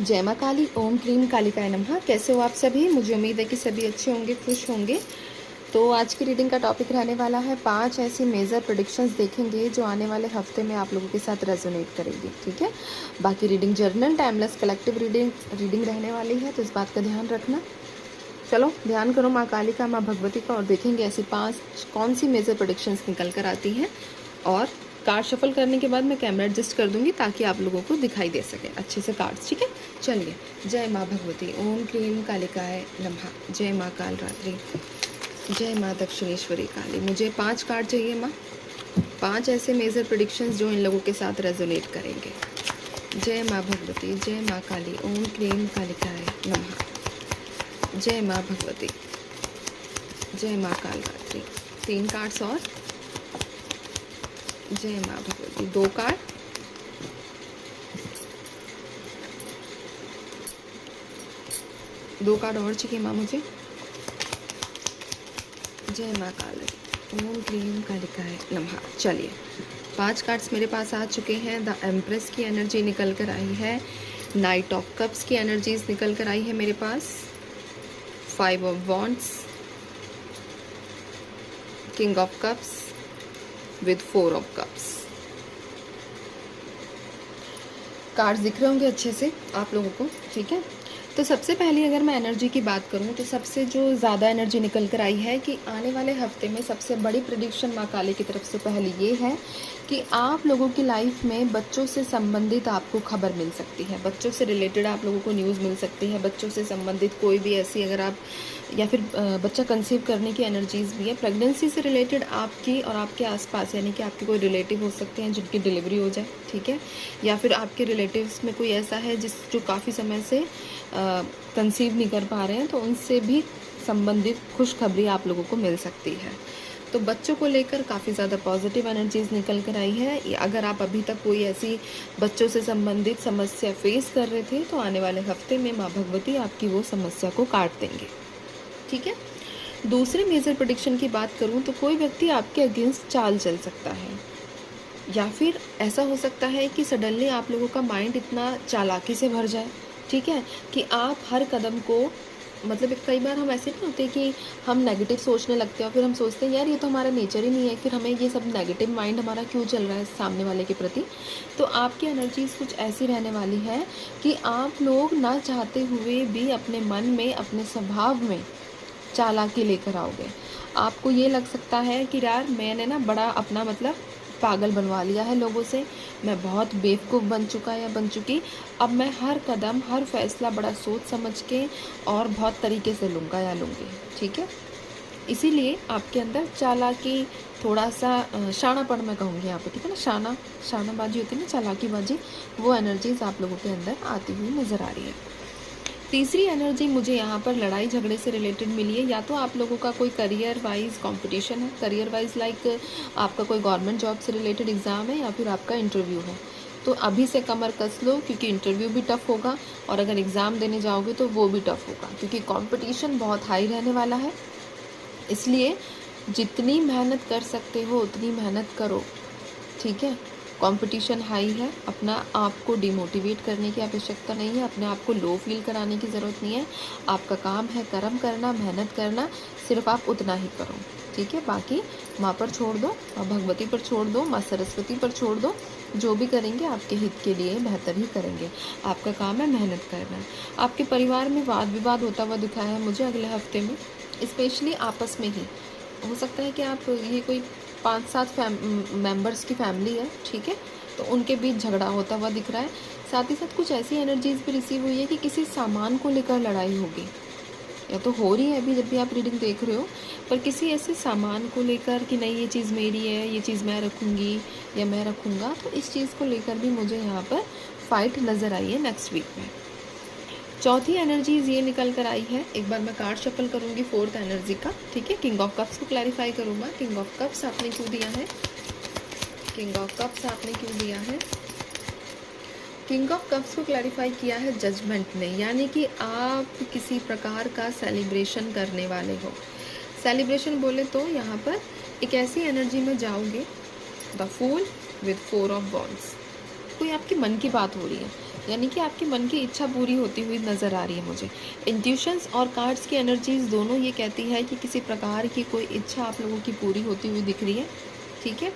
जय माँ काली, ओम क्लीम कालिकाय नमः। कैसे हो आप सभी? मुझे उम्मीद है कि सभी अच्छे होंगे, खुश होंगे। तो आज की रीडिंग का टॉपिक रहने वाला है 5 ऐसी मेजर प्रेडिक्शंस देखेंगे जो आने वाले हफ्ते में आप लोगों के साथ रेजोनेट करेंगी। ठीक है, बाकी reading journal timeless collective reading रहने वाली है, तो इस बात का ध्यान रखना। चलो ध्यान करो माँ काली का, माँ भगवती का, और देखेंगे ऐसी 5 कौन सी मेजर प्रेडिक्शंस निकल कर आती हैं। और कार्ड शफल करने के बाद मैं कैमरा एडजस्ट कर दूंगी ताकि आप लोगों को दिखाई दे सके अच्छे से कार्ड्स। ठीक है, चलिए। जय माँ भगवती, ओम क्लीम कालिकाय नमः। जय माँ काल रात्रि, जय माँ दक्षिणेश्वरी काली। मुझे 5 कार्ड चाहिए माँ, 5 ऐसे मेजर प्रेडिक्शंस जो इन लोगों के साथ रेजोनेट करेंगे। जय माँ भगवती, जय माँ काली, ओम क्लीम कालिकाय नमः। जय माँ भगवती, जय माँ काल रात्रि। 3 कार्ड्स और। जय माँ भगवती, 2 कार्ड। दो कार्ड और चाहिए माँ मुझे। जय माँ काली, ओम क्लीम कालिकाय नमः। चलिए, 5 कार्ड्स मेरे पास आ चुके हैं। द एम्प्रेस की एनर्जी निकल कर आई है, नाइट ऑफ कप्स की एनर्जीज निकल कर आई है मेरे पास, 5 of wands, king of cups with 4 of cups. Cards दिख रहे होंगे अच्छे से आप लोगों को। ठीक है, तो सबसे पहले अगर मैं एनर्जी की बात करूं तो सबसे जो ज़्यादा एनर्जी निकल कर आई है कि आने वाले हफ्ते में सबसे बड़ी प्रेडिक्शन माँ काली की तरफ से पहले ये है कि आप लोगों की लाइफ में बच्चों से संबंधित आपको खबर मिल सकती है, बच्चों से रिलेटेड आप लोगों को न्यूज़ मिल सकती है। बच्चों से संबंधित कोई भी ऐसी, अगर आप, या फिर बच्चा कंसीव करने की एनर्जीज भी है, प्रेगनेंसी से रिलेटेड आपकी और आपके आसपास, यानी कि आपके कोई रिलेटिव हो सकते हैं जिनकी डिलीवरी हो जाए। ठीक है, या फिर आपके रिलेटिव्स में कोई ऐसा है जो काफ़ी समय से कंसीव नहीं कर पा रहे हैं, तो उनसे भी संबंधित खुशखबरी आप लोगों को मिल सकती है। तो बच्चों को लेकर काफ़ी ज़्यादा पॉजिटिव एनर्जीज निकल कर आई है। अगर आप अभी तक कोई ऐसी बच्चों से संबंधित समस्या फेस कर रहे थे, तो आने वाले हफ्ते में माँ भगवती आपकी वो समस्या को काट देंगे। ठीक है, दूसरे मेजर प्रेडिक्शन की बात करूं तो कोई व्यक्ति आपके अगेंस्ट चाल चल सकता है, या फिर ऐसा हो सकता है कि सडनली आप लोगों का माइंड इतना चालाकी से भर जाए, ठीक है, कि आप हर कदम को, मतलब कई बार हम ऐसे नहीं होते कि हम नेगेटिव सोचने लगते हैं और फिर हम सोचते हैं यार ये तो हमारा नेचर ही नहीं है, फिर हमें ये सब नेगेटिव माइंड हमारा क्यों चल रहा है सामने वाले के प्रति। तो आपकी एनर्जीज कुछ ऐसी रहने वाली है कि आप लोग ना चाहते हुए भी अपने मन में, अपने स्वभाव में चालाकी लेकर आओगे। आपको ये लग सकता है कि यार मैंने ना बड़ा अपना मतलब पागल बनवा लिया है लोगों से, मैं बहुत बेवकूफ़ बन चुका या बन चुकी, अब मैं हर कदम, हर फैसला बड़ा सोच समझ के और बहुत तरीके से लूँगा या लूँगी। ठीक है, इसीलिए आपके अंदर चालाकी, थोड़ा सा शानापन मैं कहूँगी यहाँ पे। ठीक है ना, शानाबाजी होती है ना, चालाकी बाजी, वो एनर्जीज आप लोगों के अंदर आती हुई नज़र आ रही है। तीसरी एनर्जी मुझे यहाँ पर लड़ाई झगड़े से रिलेटेड मिली है। या तो आप लोगों का कोई करियर वाइज कंपटीशन है, करियर वाइज लाइक आपका कोई गवर्नमेंट जॉब से रिलेटेड एग्ज़ाम है, या फिर आपका इंटरव्यू है। तो अभी से कमर कस लो, क्योंकि इंटरव्यू भी टफ होगा और अगर एग्ज़ाम देने जाओगे तो वो भी टफ होगा, क्योंकि कंपटीशन बहुत हाई रहने वाला है। इसलिए जितनी मेहनत कर सकते हो उतनी मेहनत करो। ठीक है, कंपटीशन हाई है, अपना आपको डिमोटिवेट करने की आवश्यकता नहीं है, अपने आप को लो फील कराने की ज़रूरत नहीं है। आपका काम है कर्म करना, मेहनत करना, सिर्फ आप उतना ही करो। ठीक है, बाकी माँ पर छोड़ दो, माँ भगवती पर छोड़ दो, माँ सरस्वती पर छोड़ दो, जो भी करेंगे आपके हित के लिए बेहतर ही करेंगे। आपका काम है मेहनत करना। आपके परिवार में वाद विवाद होता हुआ दिखाया है मुझे अगले हफ्ते में, स्पेशली आपस में ही। हो सकता है कि आप, ये कोई 5-7 मेंबर्स की फैमिली है, ठीक है, तो उनके बीच झगड़ा होता हुआ दिख रहा है। साथ ही साथ कुछ ऐसी एनर्जीज भी रिसीव हुई है कि किसी सामान को लेकर लड़ाई होगी, या तो हो रही है अभी जब भी आप रीडिंग देख रहे हो, पर किसी ऐसे सामान को लेकर कि नहीं ये चीज़ मेरी है, ये चीज़ मैं रखूँगी या मैं रखूँगा, तो इस चीज़ को लेकर भी मुझे यहाँ पर फाइट नज़र आई है नेक्स्ट वीक में। चौथी एनर्जीज ये निकल कर आई है, एक बार मैं कार्ड शफल करूँगी फोर्थ एनर्जी का। ठीक है, किंग ऑफ कप्स को क्लैरिफाई करूँगा। किंग ऑफ कप्स आपने क्यों दिया है, किंग ऑफ कप्स आपने क्यों दिया है? किंग ऑफ कप्स को क्लैरिफाई किया है जजमेंट ने, यानी कि आप किसी प्रकार का सेलिब्रेशन करने वाले हो। सेलिब्रेशन बोले तो यहाँ पर एक ऐसी एनर्जी में जाओगे, the fool with 4 of wands. कोई आपके मन की बात हो रही है, यानी कि आपके मन की इच्छा पूरी होती हुई नज़र आ रही है मुझे। इंट्यूशंस और कार्ड्स की एनर्जीज़ दोनों ये कहती है कि किसी प्रकार की कोई इच्छा आप लोगों की पूरी होती हुई दिख रही है, ठीक है।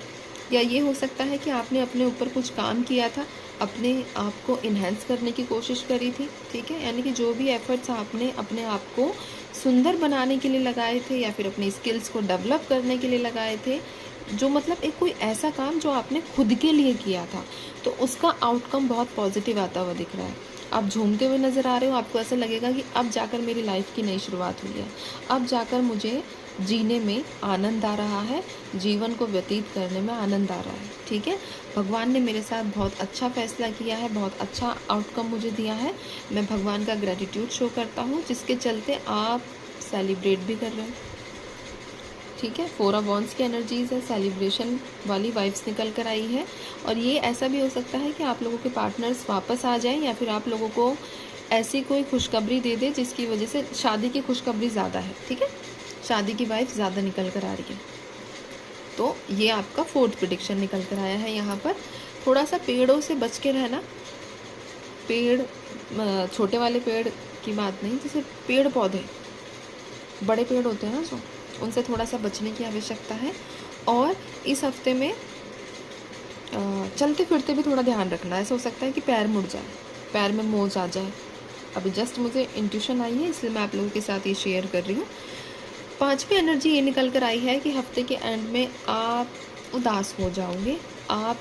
या ये हो सकता है कि आपने अपने ऊपर कुछ काम किया था, अपने आप को इन्हेंस करने की कोशिश करी थी, ठीक है। यानी कि जो भी एफ़र्ट्स आपने अपने आप को सुंदर बनाने के लिए लगाए थे या फिर अपनी स्किल्स को डेवलप करने के लिए लगाए थे, जो मतलब एक कोई ऐसा काम जो आपने खुद के लिए किया था, तो उसका आउटकम बहुत पॉजिटिव आता हुआ दिख रहा है। आप झूमते हुए नज़र आ रहे हो, आपको ऐसा लगेगा कि अब जाकर मेरी लाइफ की नई शुरुआत हुई है, अब जाकर मुझे जीने में आनंद आ रहा है, जीवन को व्यतीत करने में आनंद आ रहा है, ठीक है। भगवान ने मेरे साथ बहुत अच्छा फैसला किया है, बहुत अच्छा आउटकम मुझे दिया है। मैं भगवान का ग्रेटिट्यूड शो करता हूँ, जिसके चलते आप सेलिब्रेट भी कर रहे हो, ठीक है। 4 ऑफ वॉन्ड्स की एनर्जीज़ है, सेलिब्रेशन वाली वाइब्स निकल कर आई है। और ये ऐसा भी हो सकता है कि आप लोगों के पार्टनर्स वापस आ जाएं या फिर आप लोगों को ऐसी कोई खुशखबरी दे दे जिसकी वजह से शादी की खुशखबरी ज़्यादा है, ठीक है। शादी की वाइब्स ज़्यादा निकल कर आ रही है। तो ये आपका 4th प्रेडिक्शन निकल कर आया है। यहाँ पर थोड़ा सा पेड़ों से बच के रहना, पेड़ छोटे वाले पेड़ की बात नहीं, जैसे पेड़ पौधे बड़े पेड़ होते हैं ना, जो उनसे थोड़ा सा बचने की आवश्यकता है। और इस हफ्ते में चलते फिरते भी थोड़ा ध्यान रखना। ऐसा हो सकता है कि पैर मुड़ जाए, पैर में मोच आ जाए। अभी जस्ट मुझे इंट्यूशन आई है, इसलिए मैं आप लोगों के साथ ये शेयर कर रही हूँ। 5वीं एनर्जी ये निकल कर आई है कि हफ्ते के एंड में आप उदास हो जाओगे, आप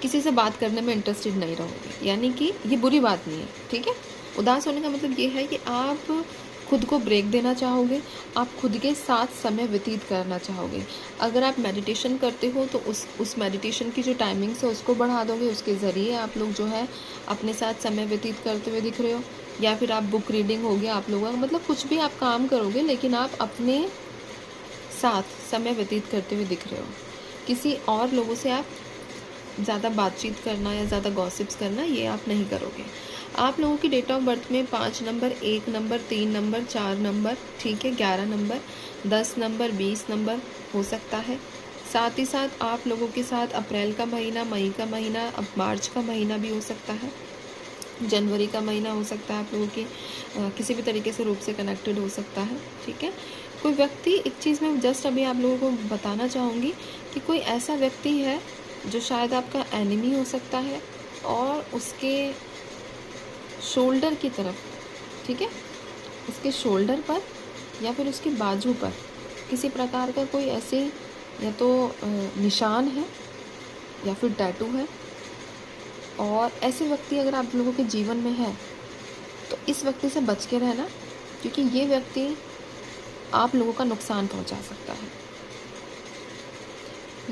किसी से बात करने में इंटरेस्टेड नहीं रहोगे। यानी कि ये बुरी बात नहीं है, ठीक है। उदास होने का मतलब ये है कि आप खुद को ब्रेक देना चाहोगे, आप खुद के साथ समय व्यतीत करना चाहोगे। अगर आप मेडिटेशन करते हो तो उस मेडिटेशन की जो टाइमिंग्स है उसको बढ़ा दोगे, उसके ज़रिए आप लोग जो है अपने साथ समय व्यतीत करते हुए दिख रहे हो। या फिर आप बुक रीडिंग हो गया आप लोगों का, मतलब कुछ भी आप काम करोगे लेकिन आप अपने साथ समय व्यतीत करते हुए दिख रहे हो। किसी और लोगों से आप ज़्यादा बातचीत करना या ज़्यादा गॉसिप्स करना ये आप नहीं करोगे। आप लोगों की डेट ऑफ बर्थ में 5 नंबर, 1 नंबर, 3 नंबर, 4 नंबर, ठीक है, 11 नंबर, 10 नंबर, 20 नंबर हो सकता है। साथ ही साथ आप लोगों के साथ अप्रैल का महीना, मई का महीना, अब मार्च का महीना भी हो सकता है, जनवरी का महीना हो सकता है। आप लोगों की किसी भी तरीके से रूप से कनेक्टेड हो सकता है, ठीक है। कोई व्यक्ति, एक चीज़ मैं जस्ट अभी आप लोगों को बताना चाहूँगी कि कोई ऐसा व्यक्ति है जो शायद आपका एनिमी हो सकता है और उसके शोल्डर की तरफ, ठीक है, उसके शोल्डर पर या फिर उसके बाजू पर किसी प्रकार का कोई ऐसे या तो निशान है या फिर टैटू है। और ऐसे व्यक्ति अगर आप लोगों के जीवन में है तो इस व्यक्ति से बच के रहना, क्योंकि ये व्यक्ति आप लोगों का नुकसान पहुंचा सकता है।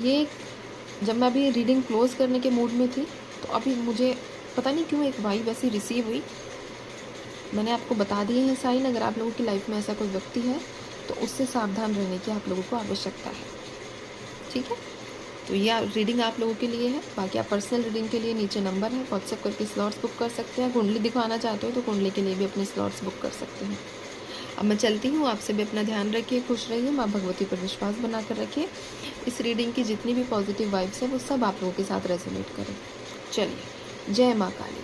ये जब मैं अभी रीडिंग क्लोज़ करने के मूड में थी तो अभी मुझे पता नहीं क्यों एक वाइब ऐसी रिसीव हुई। मैंने आपको बता दिए हैं साइन। अगर आप लोगों की लाइफ में ऐसा कोई व्यक्ति है तो उससे सावधान रहने की आप लोगों को आवश्यकता है, ठीक है। तो ये रीडिंग आप लोगों के लिए है। बाकी आप पर्सनल रीडिंग के लिए नीचे नंबर है, व्हाट्सएप करके स्लॉट्स बुक कर सकते हैं। कुंडली दिखवाना चाहते हो तो कुंडली के लिए भी अपने स्लॉट्स बुक कर सकते हैं। अब मैं चलती हूँ, आपसे भी अपना ध्यान रखिए, खुश रहिए, माँ भगवती पर विश्वास बनाकर रखिए। इस रीडिंग की जितनी भी पॉजिटिव वाइब्स है वो सब आप लोगों के साथ रेजोनेट करें। चलिए, जय माँ काली।